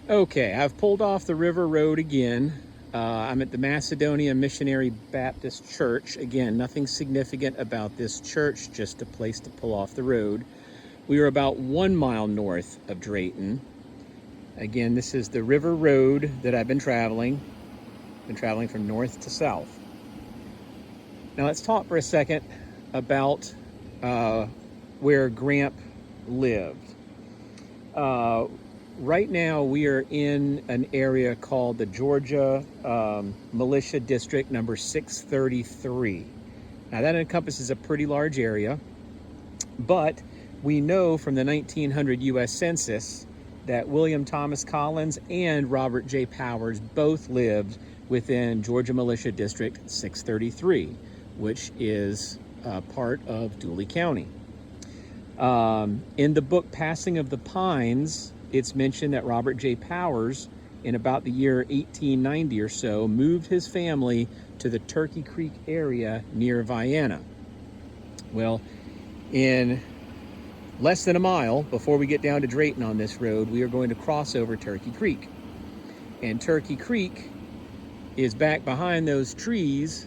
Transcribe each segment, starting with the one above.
Okay, I've pulled off the river road again. I'm at the Macedonia Missionary Baptist Church. Again, nothing significant about this church, just a place to pull off the road. We are about 1 mile north of Drayton. Again, this is the river road that I've been traveling. Been traveling from north to south. Now let's talk for a second about where Gramp lived. Right now we are in an area called the Georgia Militia District number 633. Now that encompasses a pretty large area, but we know from the 1900 U.S. Census that William Thomas Collins and Robert J. Powers both lived within Georgia Militia District 633, which is part of Dooley County. In the book Passing of the Pines, it's mentioned that Robert J. Powers, in about the year 1890 or so, moved his family to the Turkey Creek area near Vienna. Well, in less than a mile before we get down to Drayton on this road, we are going to cross over Turkey Creek. And Turkey Creek is back behind those trees,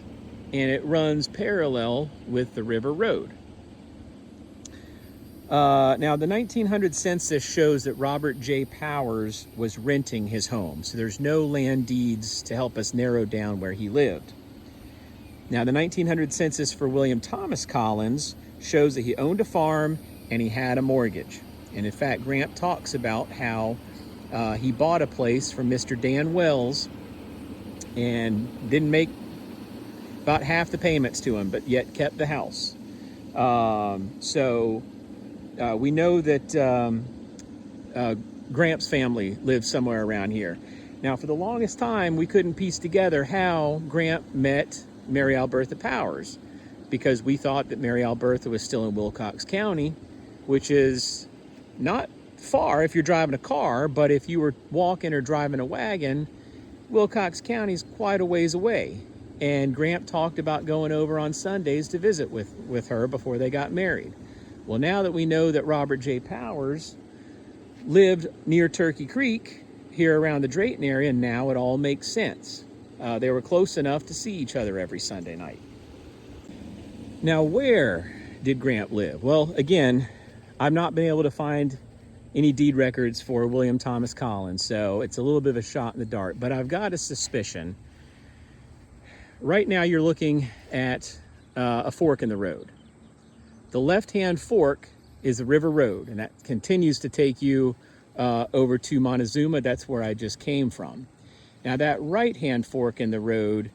and it runs parallel with the river road. Now, the 1900 census shows that Robert J. Powers was renting his home, so there's no land deeds to help us narrow down where he lived. Now, the 1900 census for William Thomas Collins shows that he owned a farm and he had a mortgage. And in fact, Gramp talks about how he bought a place from Mr. Dan Wells and didn't make about half the payments to him, but yet kept the house. We know that Gramp's family lived somewhere around here. Now, for the longest time, we couldn't piece together how Gramp met Mary Albertha Powers, because we thought that Mary Albertha was still in Wilcox County, which is not far if you're driving a car, but if you were walking or driving a wagon, Wilcox County is quite a ways away. And Gramp talked about going over on Sundays to visit with her before they got married. Well, now that we know that Robert J. Powers lived near Turkey Creek here around the Drayton area, now it all makes sense. They were close enough to see each other every Sunday night. Now, where did Gramp live? Well, again, I've not been able to find any deed records for William Thomas Collins, so it's a little bit of a shot in the dark, but I've got a suspicion. Right now you're looking at a fork in the road. The left-hand fork is the river road, and that continues to take you over to Montezuma. That's where I just came from. Now that right-hand fork in the road,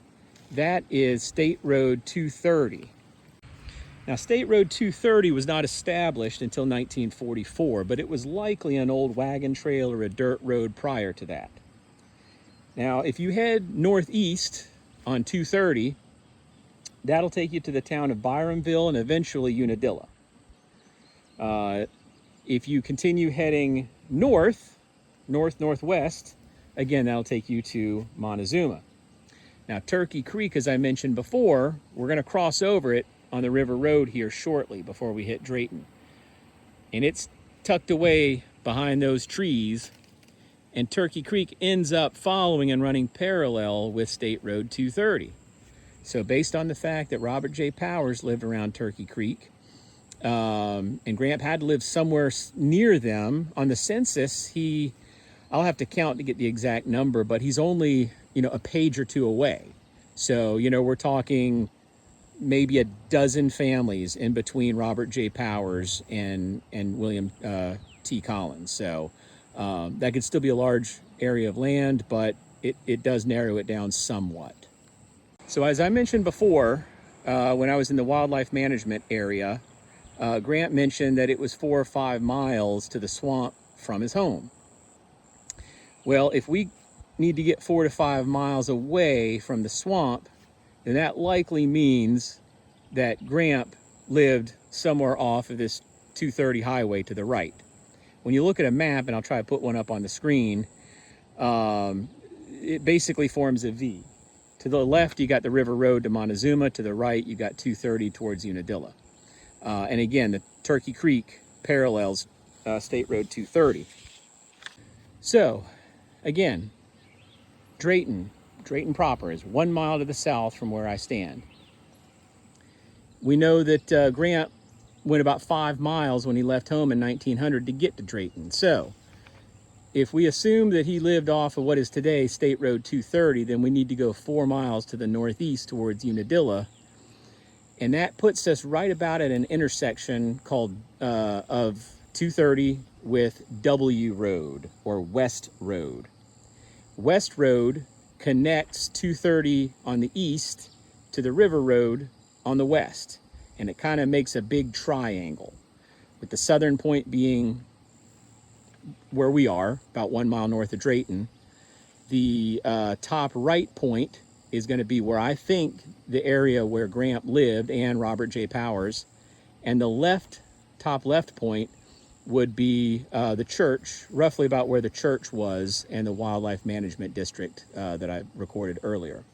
that is State Road 230. Now, State Road 230 was not established until 1944, but it was likely an old wagon trail or a dirt road prior to that. Now, if you head northeast on 230, that'll take you to the town of Byronville and eventually Unadilla. If you continue heading northwest, again, that'll take you to Montezuma. Now, Turkey Creek, as I mentioned before, we're going to cross over it on the river road here shortly before we hit Drayton. And it's tucked away behind those trees, and Turkey Creek ends up following and running parallel with State Road 230. So based on the fact that Robert J. Powers lived around Turkey Creek, and Gramp had to live somewhere near them, on the census, I'll have to count to get the exact number, but he's only, a page or two away. So, we're talking maybe a dozen families in between Robert J. Powers and William T. Collins. So that could still be a large area of land, but it does narrow it down somewhat. So as I mentioned before, when I was in the wildlife management area, Gramp mentioned that it was 4 or 5 miles to the swamp from his home. Well, if we need to get 4 to 5 miles away from the swamp, then that likely means that Gramp lived somewhere off of this 230 highway to the right. When you look at a map, and I'll try to put one up on the screen, it basically forms a V. To the left, you got the river road to Montezuma. To the right, you got 230 towards Unadilla. And again, the Turkey Creek parallels State Road 230. So, again, Drayton proper is 1 mile to the south from where I stand. We know that Gramp went about 5 miles when he left home in 1900 to get to Drayton. So if we assume that he lived off of what is today State Road 230, then we need to go 4 miles to the northeast towards Unadilla. And that puts us right about at an intersection called of 230 with W Road, or West Road. West Road connects 230 on the east to the River Road on the west, and it kind of makes a big triangle, with the southern point being where we are, about 1 mile north of Drayton. The top right point is going to be where I think the area where Gramp lived and Robert J. Powers, and the top left point would be the church, roughly about where the church was, and the wildlife management district that I recorded earlier.